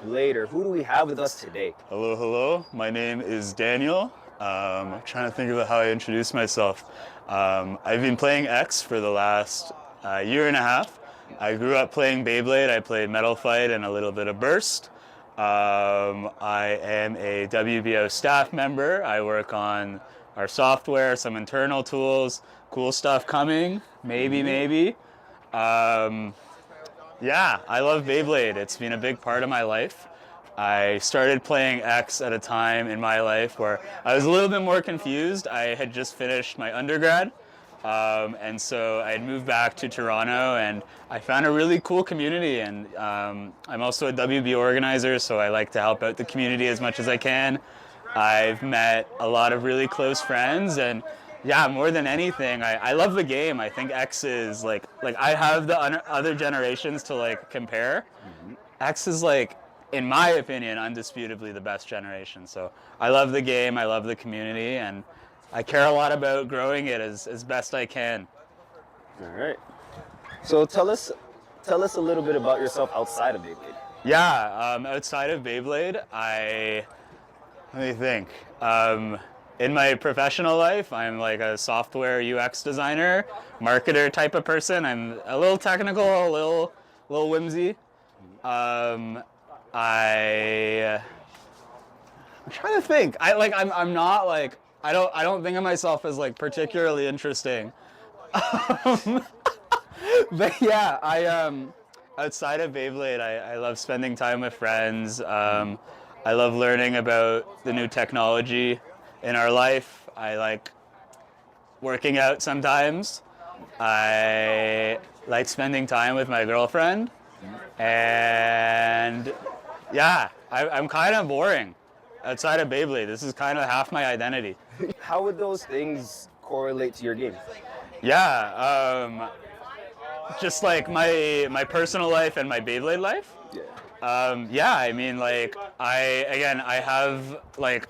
Blader. Who do we have with us today? Hello, hello. My name is Daniel. I'm trying to think of how I introduce myself. I've been playing X for the last year and a half. I grew up playing Beyblade. I played Metal Fight and a little bit of Burst. I am a WBO staff member. I work on our software, some internal tools, cool stuff coming, maybe. Um, yeah, I love Beyblade. It's been a big part of my life. I started playing X at a time in my life where I was a little bit more confused. I had just finished my undergrad, and so I had moved back to Toronto, and I found a really cool community. And I'm also a WB organizer, so I like to help out the community as much as I can. I've met a lot of really close friends, and yeah, more than anything, I love the game. I think X is like I have the other generations to like compare. X is like, in my opinion, undisputably the best generation. So I love the game, I love the community, and I care a lot about growing it as best I can. All right. So tell us a little bit about yourself outside of Beyblade. Yeah, outside of Beyblade, let me think. In my professional life, I'm like a software UX designer, marketer type of person. I'm a little technical, a little whimsy. Um, I'm trying to think. I'm not like I don't think of myself as like particularly interesting. But yeah, I outside of Beyblade, I love spending time with friends. I love learning about the new technology in our life. I like working out sometimes. I like spending time with my girlfriend. And yeah, I'm kind of boring outside of Beyblade. This is kind of half my identity. How would those things correlate to your game? Yeah, just like my personal life and my Beyblade life. Yeah. Yeah, I mean, like I have like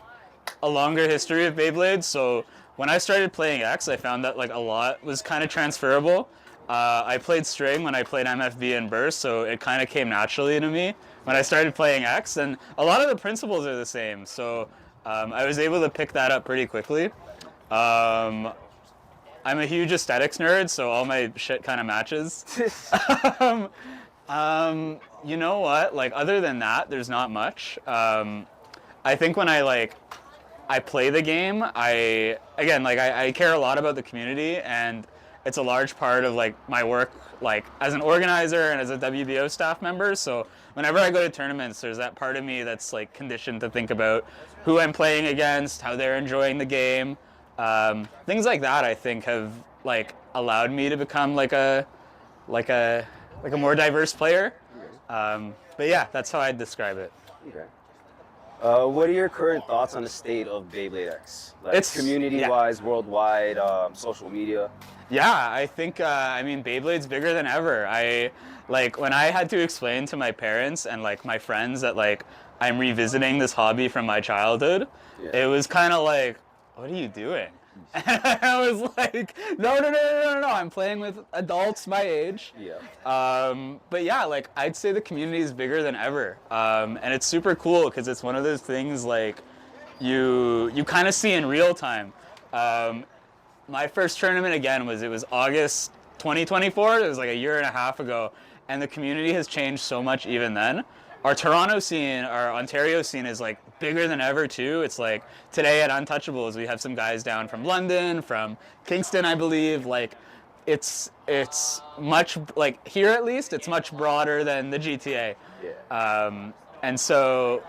a longer history of Beyblade, so when I started playing X, I found that like a lot was kind of transferable. I played string when I played MFB and Burst, so it kind of came naturally to me when I started playing X, and a lot of the principles are the same. So I was able to pick that up pretty quickly. Um, I'm a huge aesthetics nerd, so all my shit kind of matches. um, you know what? Like other than that, there's not much. I think when I play the game, I care a lot about the community, and it's a large part of like my work like as an organizer and as a WBO staff member. So whenever I go to tournaments, there's that part of me that's like conditioned to think about who I'm playing against, how they're enjoying the game, things like that. I think have like allowed me to become like a like a more diverse player. But yeah, that's how I'd describe it. Okay. What are your current thoughts on the state of Beyblade X? Like It's community-wise, worldwide, social media. Yeah, I think I mean Beyblade's bigger than ever. I like when I had to explain to my parents and like my friends that like I'm revisiting this hobby from my childhood. Yeah. It was kind of like, what are you doing? And I was like, no, I'm playing with adults my age. Yeah. But yeah, like I'd say the community is bigger than ever, and it's super cool because it's one of those things like you kind of see in real time. My first tournament again it was August 2024. It was like a year and a half ago, and the community has changed so much even then. Our Toronto scene, our Ontario scene is like bigger than ever too. It's like today at Untouchables, we have some guys down from London, from Kingston, I believe. Like it's much like here at least it's much broader than the GTA. Yeah. And so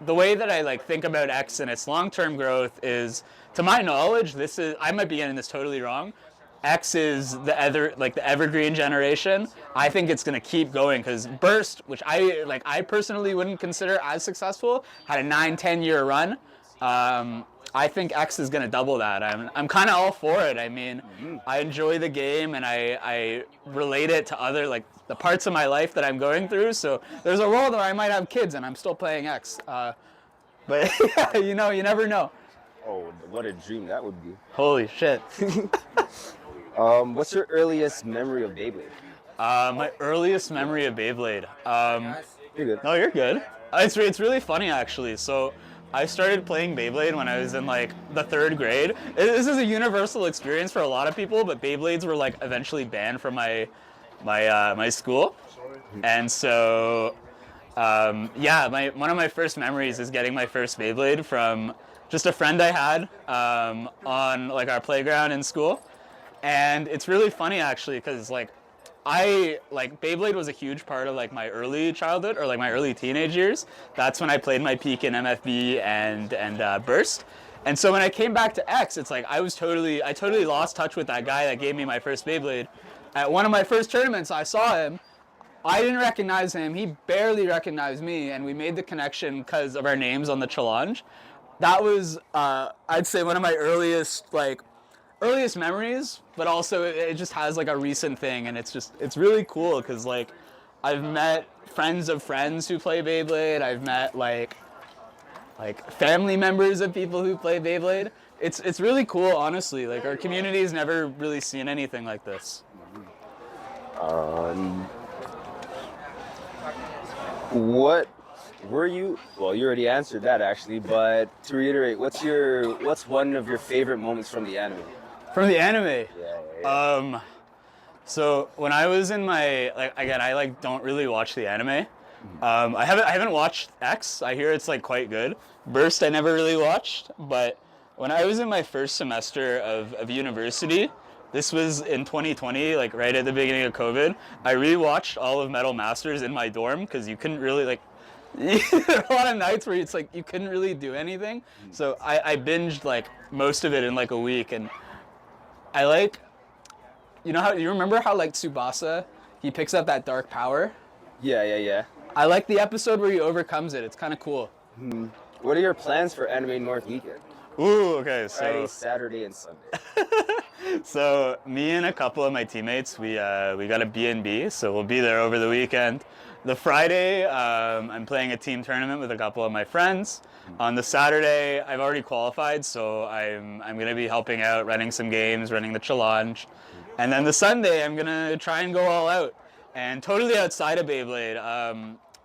the way that I like think about X and its long-term growth is, to my knowledge, this is I might be getting this totally wrong. X is the evergreen generation. I think it's gonna keep going because Burst, which I personally wouldn't consider as successful, had a 9-10 year run. I think X is gonna double that. I'm kind of all for it. I mean, I enjoy the game and I relate it to other like the parts of my life that I'm going through. So there's a world where I might have kids and I'm still playing X. But yeah, you never know. Oh, what a dream that would be. Holy shit. What's your earliest memory of Beyblade? My earliest memory of Beyblade. You're good. No, you're good. It's really funny actually. So I started playing Beyblade when I was in like the 3rd grade. This is a universal experience for a lot of people, but Beyblades were like eventually banned from my school, and so yeah, one of my first memories is getting my first Beyblade from just a friend I had on like our playground in school, and it's really funny actually because Beyblade was a huge part of like my early childhood or like my early teenage years. That's when I played my peak in MFB and Burst. And so when I came back to X, it's like I totally lost touch with that guy that gave me my first Beyblade. At one of my first tournaments, I saw him. I didn't recognize him. He barely recognized me, and we made the connection because of our names on the challenge. That was, I'd say, one of my earliest memories, but also it just has like a recent thing, and it's really cool because like I've met friends of friends who play Beyblade. I've met like family members of people who play Beyblade. It's really cool, honestly. Like our community's never really seen anything like this. What were you? Well, you already answered that actually, but to reiterate, what's one of your favorite moments from the anime? From the anime. Yeah. So when I was in my I don't really watch the anime. I haven't watched X. I hear it's like quite good. Burst I never really watched, but when I was in my first semester of university, this was in 2020, like right at the beginning of COVID, I rewatched all of Metal Masters in my dorm because you couldn't really like there are a lot of nights where it's like you couldn't really do anything. So I binged like most of it in like a week, and I like, you remember how like Tsubasa, he picks up that dark power? Yeah. I like the episode where he overcomes it. It's kind of cool. What are your plans for Anime North weekend? Ooh, okay, Friday, so Saturday, and Sunday. so me and a couple of my teammates, we got a B&B, so we'll be there over the weekend. The Friday, I'm playing a team tournament with a couple of my friends. On the Saturday, I've already qualified, so I'm gonna be helping out, running some games, running the challenge. And then the Sunday, I'm gonna try and go all out. And totally outside of Beyblade,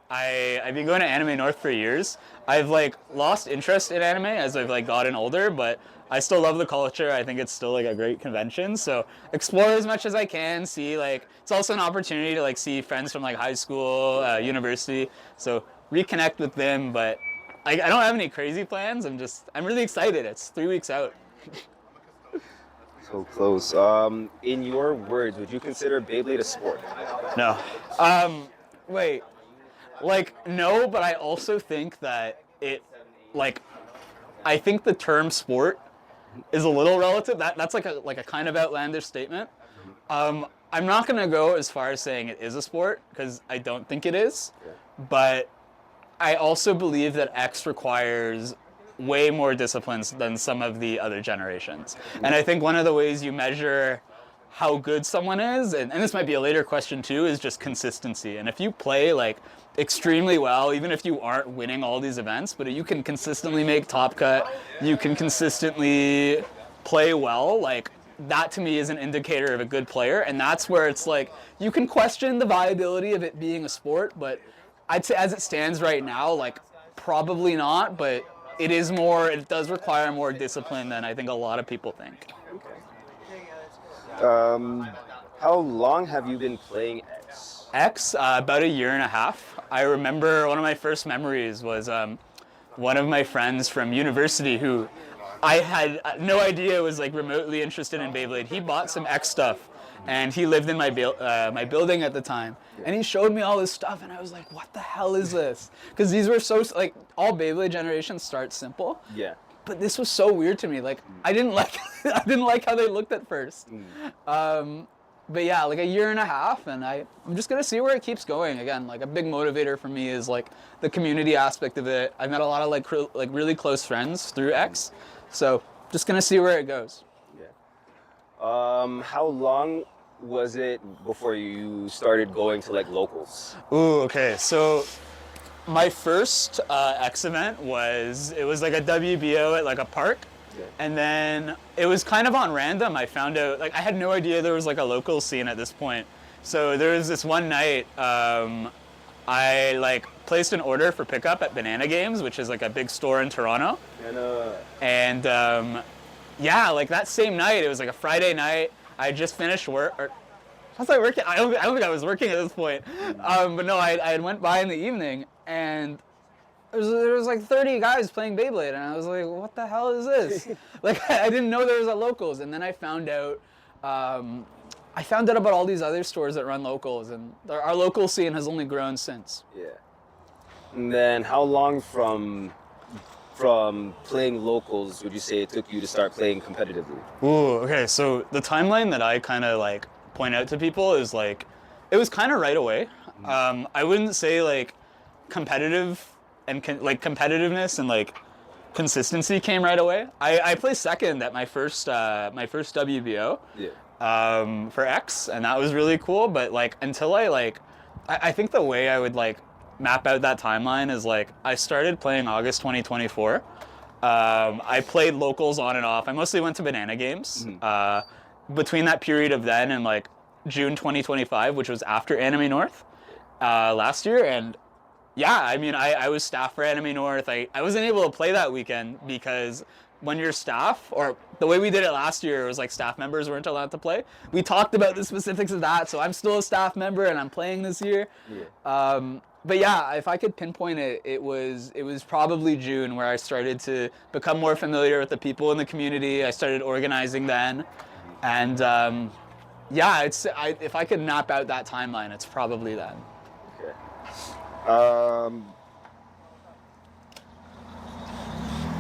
I've been going to Anime North for years. I've like lost interest in anime as I've like gotten older, but I still love the culture. I think it's still like a great convention. So explore as much as I can. See, like it's also an opportunity to like see friends from like high school, university. So reconnect with them. But I don't have any crazy plans. I'm really excited. It's 3 weeks out. So close. In your words, would you consider Beyblade a sport? No. Wait. Like, no, but I also think that I think the term sport is a little relative. That's like a kind of outlandish statement. I'm not gonna go as far as saying it is a sport because I don't think it is, but I also believe that X requires way more disciplines than some of the other generations. And I think one of the ways you measure how good someone is, and this might be a later question too, is just consistency. And if you play like extremely well, even if you aren't winning all these events, but you can consistently make top cut, you can consistently play well, like that to me is an indicator of a good player. And that's where it's like, you can question the viability of it being a sport, but I'd say as it stands right now, like probably not, but it does require more discipline than I think a lot of people think. How long have you been playing X? X, about a year and a half. I remember one of my first memories was one of my friends from university who I had no idea was like remotely interested in Beyblade. He bought some X stuff, and he lived in my building at the time. And he showed me all this stuff, and I was like, "What the hell is this?" Because these were so like all Beyblade generations start simple. Yeah. But this was so weird to me. Like I didn't like how they looked at first. But yeah, like a year and a half, and I'm just gonna see where it keeps going. Again, like a big motivator for me is like the community aspect of it. I met a lot of like really close friends through X, so just gonna see where it goes. Yeah. How long was it before you started going to like locals? Ooh, okay. So my first X event was like a WBO at like a park. And then it was kind of on random. I found out, like, I had no idea there was like a local scene at this point. So there was this one night, I like placed an order for pickup at Banana Games, which is like a big store in Toronto. And yeah, like that same night, it was like a Friday night. I had just finished work. Or, was I working? I don't think I was working at this point. But no, I went by in the evening, and there was like 30 guys playing Beyblade, and I was like, what the hell is this? Like, I didn't know there was at locals, and then I found out about all these other stores that run locals, and our local scene has only grown since. Yeah. And then how long from playing locals would you say it took you to start playing competitively? Ooh, okay. So the timeline that I kind of like point out to people is like, it was kind of right away. I wouldn't say like competitive and competitiveness and like consistency came right away. I placed second at my first WBO. Yeah. For X, and that was really cool. But like until I think the way I would like map out that timeline is like I started playing August 2024. I played locals on and off. I mostly went to Banana Games. Between that period of then and like June 2025, which was after Anime North last year, and yeah, I mean, I was staff for Anime North. I wasn't able to play that weekend because when you're staff, or the way we did it last year, it was like staff members weren't allowed to play. We talked about the specifics of that, so I'm still a staff member and I'm playing this year. Yeah. But yeah, if I could pinpoint it, it was probably June where I started to become more familiar with the people in the community. I started organizing then, and yeah, if I could map out that timeline, it's probably then. Okay.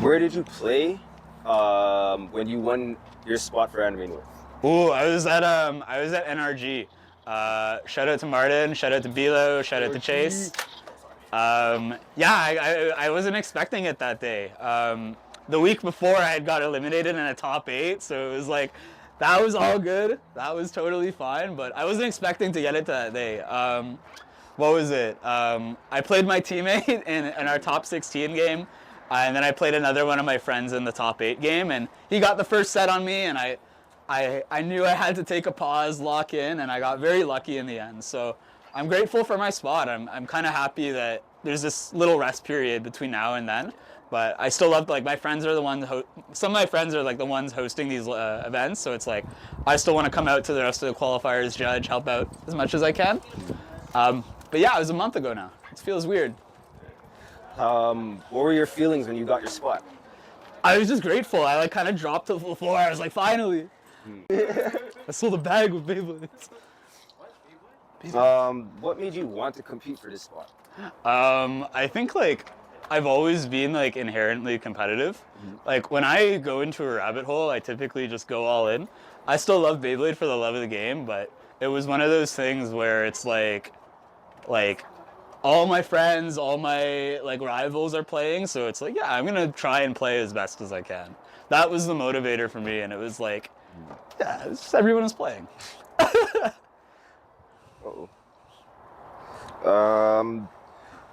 Where did you play when you won your spot for Anime North? Ooh, I was at NRG. Shout out to Martin, shout out to Bilo, shout out to Chase. Yeah, I wasn't expecting it that day. The week before I had got eliminated in a top 8, so it was like, that was all good. That was totally fine, but I wasn't expecting to get it that day. What was it? I played my teammate in our top 16 game, and then I played another one of my friends in the top 8 game, and he got the first set on me, and I knew I had to take a pause, lock in, and I got very lucky in the end. So I'm grateful for my spot. I'm kind of happy that there's this little rest period between now and then, but I still love, like, my friends are the ones, some of my friends are like the ones hosting these events, so it's like, I still want to come out to the rest of the qualifiers, judge, help out as much as I can. But yeah, it was a month ago now. It feels weird. What were your feelings when you got your spot? I was just grateful. I like kind of dropped to the floor. I was like, finally. I sold a bag with Beyblades. What made you want to compete for this spot? I think like I've always been like inherently competitive. Like when I go into a rabbit hole, I typically just go all in. I still love Beyblade for the love of the game, but it was one of those things where it's like all my friends, all my like rivals are playing, so it's like, yeah, I'm gonna try and play as best as I can. That was the motivator for me, and it was like, yeah, it's just everyone is playing.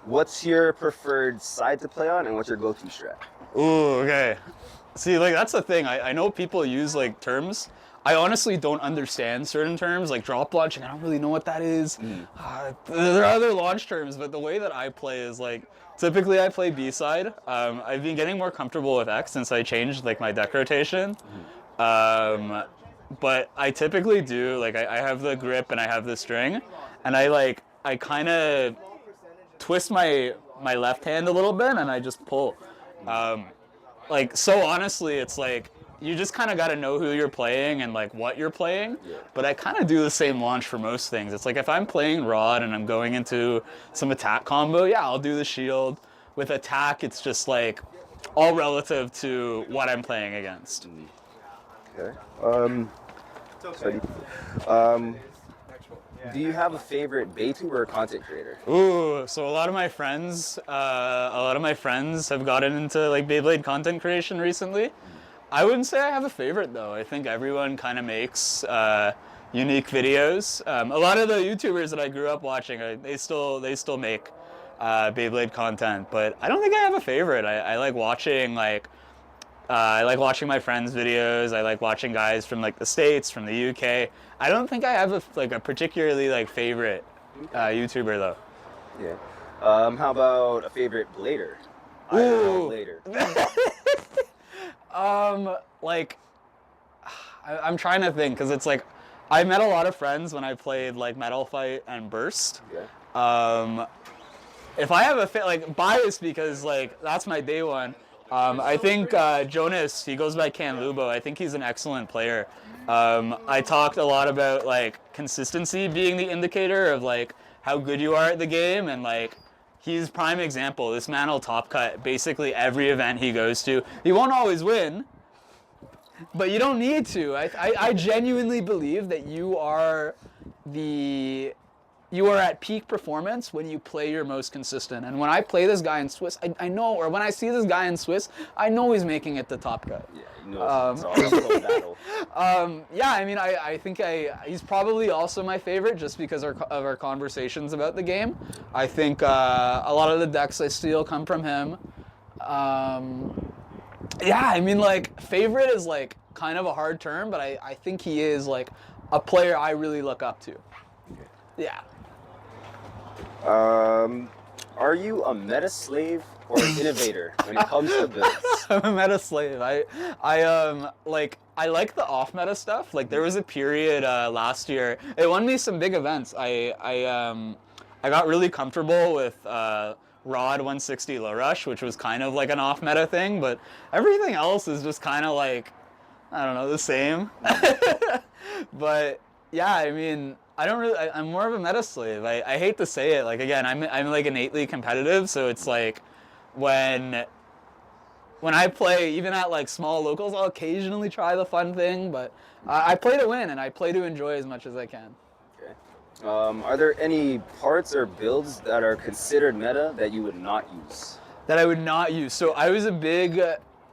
What's your preferred side to play on, and what's your go-to strat? Ooh, okay. See, like that's the thing. I know people use like terms. I honestly don't understand certain terms, like drop launching. I don't really know what that is. There are other launch terms, but the way that I play is like, typically I play B-side. I've been getting more comfortable with X since I changed like my deck rotation. But I typically do, like I have the grip and I have the string, and I kind of twist my left hand a little bit and I just pull. Like, so honestly, it's like, you just kind of got to know who you're playing and like what you're playing. But I kind of do the same launch for most things. It's like if I'm playing Rod and I'm going into some attack combo, yeah, I'll do the shield. With attack, it's just like all relative to what I'm playing against. Okay. Do you have a favorite BayTuber or content creator? Ooh, so a lot of my friends have gotten into like Beyblade content creation recently. I wouldn't say I have a favorite though. I think everyone kind of makes unique videos. A lot of the YouTubers that I grew up watching, they still make Beyblade content, but I don't think I have a favorite. I like watching I like watching my friends' videos. I like watching guys from like the States, from the UK. I don't think I have a particularly like favorite YouTuber though. Yeah. How about a favorite blader? IRL Ooh. blader. Like, I'm trying to think, because it's like, I met a lot of friends when I played like Metal Fight and Burst. Okay. If I have like bias because like that's my day one. I think Jonas, he goes by Can Lubo. I think he's an excellent player. I talked a lot about like consistency being the indicator of like how good you are at the game, and like he's prime example. This man will top cut basically every event he goes to. He won't always win, but you don't need to. I genuinely believe that you are at peak performance when you play your most consistent. And when I play this guy in Swiss, I know, or when I see this guy in Swiss, I know he's making it to top cut. Yeah, you know it's all uphill battle. Yeah, I mean, I think he's probably also my favorite just because of our conversations about the game. I think a lot of the decks I steal come from him. Yeah, I mean, like, favorite is like kind of a hard term, but I think he is like a player I really look up to. Yeah. Are you a meta slave or an innovator when it comes to builds? I'm a meta slave. I like the off meta stuff. Like there was a period last year. It won me some big events. I got really comfortable with Rod 160 low rush, which was kind of like an off meta thing, but everything else is just kind of like, I don't know, the same. But yeah, I mean, I'm more of a meta slave. I hate to say it. Like again, I'm like innately competitive, so it's like when I play, even at like small locals, I'll occasionally try the fun thing, but I play to win and I play to enjoy as much as I can. Okay. Are there any parts or builds that are considered meta that you would not use? That I would not use. So I was a big,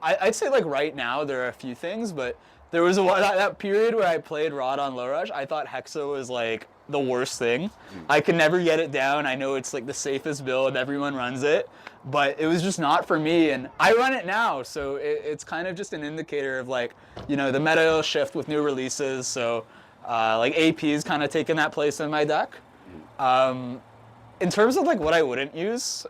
I'd say like right now there are a few things, but there was that period where I played Rod on low rush. I thought Hexa was like the worst thing. I could never get it down. I know it's like the safest build, everyone runs it, but it was just not for me. And I run it now, so it's kind of just an indicator of like, you know, the meta will shift with new releases. So like AP's kind of taken that place in my deck. In terms of like what I wouldn't use,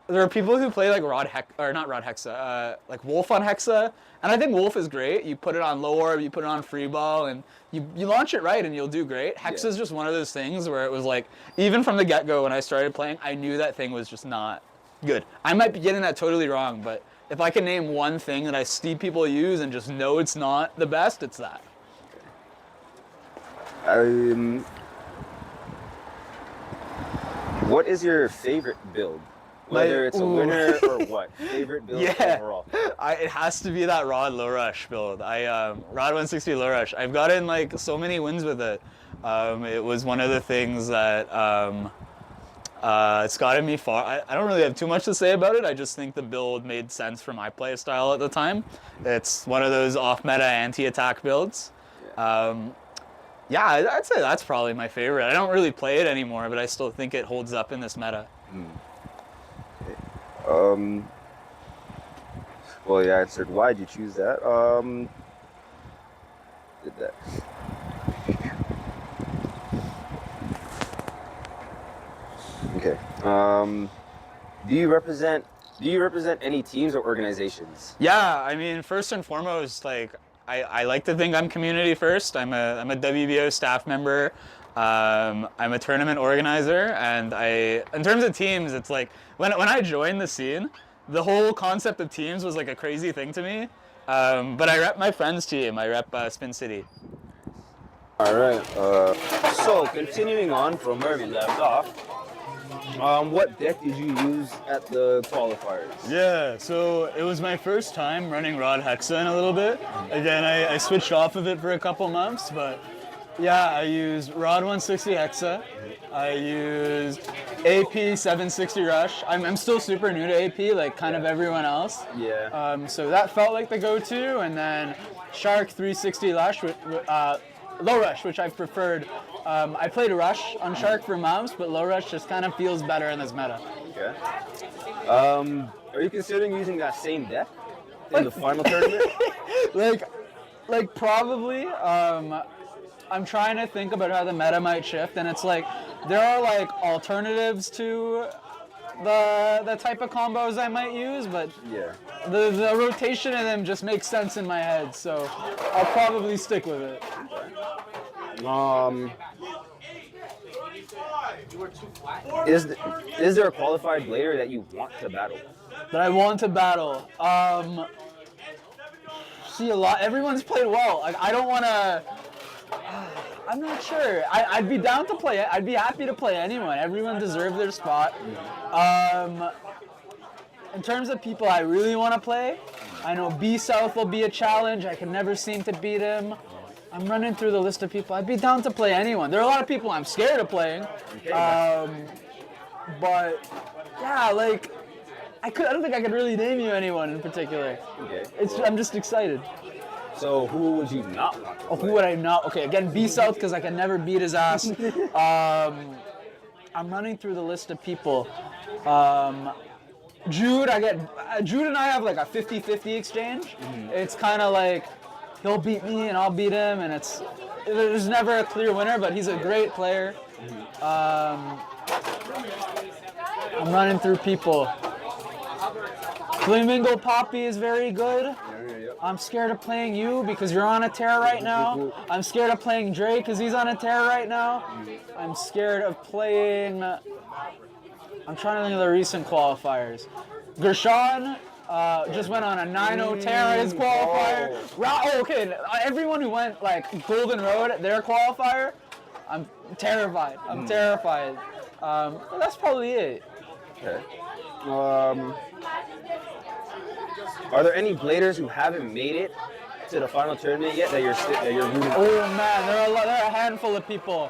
there are people who play like like Wolf on Hexa, and I think Wolf is great. You put it on low orb, you put it on free ball, and you launch it right and you'll do great. Hexa is just one of those things where it was like, even from the get-go when I started playing, I knew that thing was just not good. I might be getting that totally wrong, but if I can name one thing that I see people use and just know it's not the best, it's that. What is your favorite build? Whether it's a winner or what? Favorite build overall? It has to be that Rod low rush build. Rod 160 low rush. I've gotten like so many wins with it. It was one of the things that it's gotten me far. I don't really have too much to say about it. I just think the build made sense for my play style at the time. It's one of those off-meta anti-attack builds. Yeah, I'd say that's probably my favorite. I don't really play it anymore, but I still think it holds up in this meta. Well, you answered why'd you choose that. Did that. Okay. Do you represent any teams or organizations? Yeah, I mean, first and foremost, like I like to think I'm community first. I'm a WBO staff member. I'm a tournament organizer, and in terms of teams, it's like when I joined the scene, the whole concept of teams was like a crazy thing to me. But I rep my friend's team. I rep Spin City. All right. So continuing on from where we left off, what deck did you use at the qualifiers? Yeah, so it was my first time running Rod Hexa in a little bit. Again, I switched off of it for a couple months, but yeah, I used Rod 160 Hexa. I used AP 760 Rush. I'm still super new to AP, like kind of everyone else. Yeah. So that felt like the go-to, and then Shark 360 Low Rush, which I've preferred. I played Rush on Shark for months, but Low Rush just kind of feels better in this meta. Okay. Are you considering using that same deck in the final tournament? like probably. I'm trying to think about how the meta might shift, and it's like there are like alternatives to the type of combos I might use, but Yeah. the rotation of them just makes sense in my head, so I'll probably stick with it. Is there a qualified blader that you want to battle? That I want to battle. See a lot. Everyone's played well. Like I don't want to. I'm not sure. I'd be down to play it. I'd be happy to play anyone. Everyone deserves their spot. In terms of people I really want to play, I know B South will be a challenge. I can never seem to beat him. I'm running through the list of people. I'd be down to play anyone. There are a lot of people I'm scared of playing. But yeah, like I don't think I could really name you anyone in particular. Okay. I'm just excited. So who would you not want to play? Who would I not? Okay, again, B South because I can never beat his ass. I'm running through the list of people. Jude and I have like a 50-50 exchange. It's kind of like he'll beat me and I'll beat him, and there's never a clear winner, but he's a great player. I'm running through people. Flamingo Poppy is very good. I'm scared of playing you because you're on a tear right now. I'm scared of playing Dre because he's on a tear right now. I'm scared of playing... I'm trying to think of the recent qualifiers. Gershon just went on a 9-0 tear at his qualifier. Okay, everyone who went like Golden Road at their qualifier, I'm terrified. I'm terrified. That's probably it. Okay. Are there any bladers who haven't made it to the final tournament yet that you're rooting for? Oh man, there are a handful of people.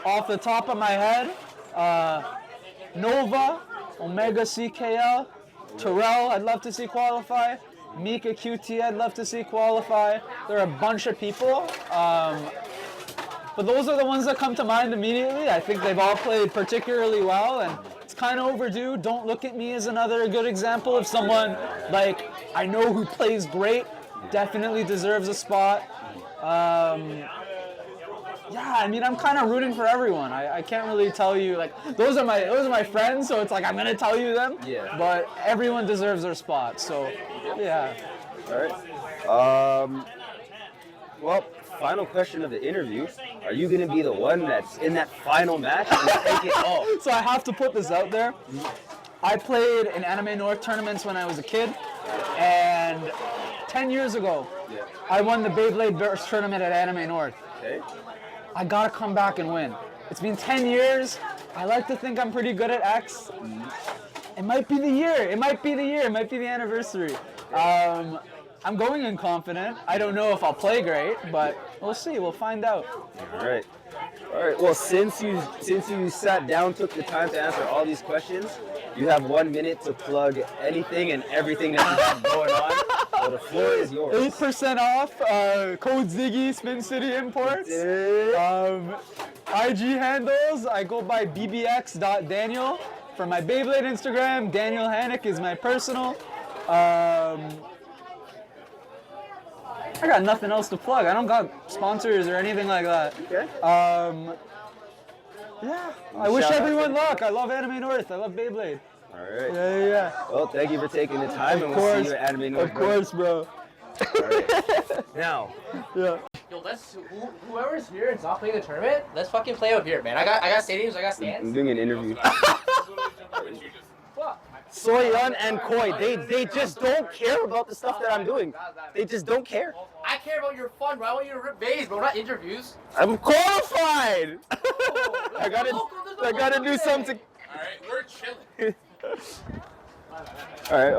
Off the top of my head, Nova, Omega CKL, Terrell, I'd love to see qualify. Mika QT, I'd love to see qualify. There are a bunch of people. But those are the ones that come to mind immediately. I think they've all played particularly well, and it's kind of overdue. Don't Look at Me is another good example of someone like I know who plays great, definitely deserves a spot. Yeah, I mean, I'm kind of rooting for everyone. I can't really tell you, like, those are my friends, so it's like I'm gonna tell you them. Yeah. But everyone deserves their spot, so yeah. All right. Well, final question of the interview. Are you gonna be the one that's in that final match and take it all? So I have to put this out there. I played in Anime North tournaments when I was a kid, and 10 years ago, I won the Beyblade Burst tournament at Anime North. Okay. I gotta come back and win. It's been 10 years. I like to think I'm pretty good at X. It might be the year. It might be the anniversary. I'm going in confident. I don't know if I'll play great, but we'll see. We'll find out. All right. Well, since you sat down, took the time to answer all these questions, you have 1 minute to plug anything and everything that you have going on. So the floor is yours. 8% off. Code Ziggy, Spin City Imports. IG handles. I go by bbx.daniel. For my Beyblade Instagram, Daniel Hannick is my personal. I got nothing else to plug. I don't got sponsors or anything like that. Okay. Yeah. I wish everyone luck. I love Anime North. I love Beyblade. All right. Yeah. Well, thank you for taking the time, and we'll see you at Anime North. Of course, bro. All right. Now. Yeah. Yo, whoever's here and not playing the tournament, let's fucking play up here, man. I got stadiums, I got I'm stands. doing an interview. Fuck. Soyeon and Koi, they just don't care about the stuff that I'm doing. They just don't care. I care about your fun, bro. I want you to rip bays, bro, not interviews. I'm qualified. I gotta do something. Alright, we're chilling. All right.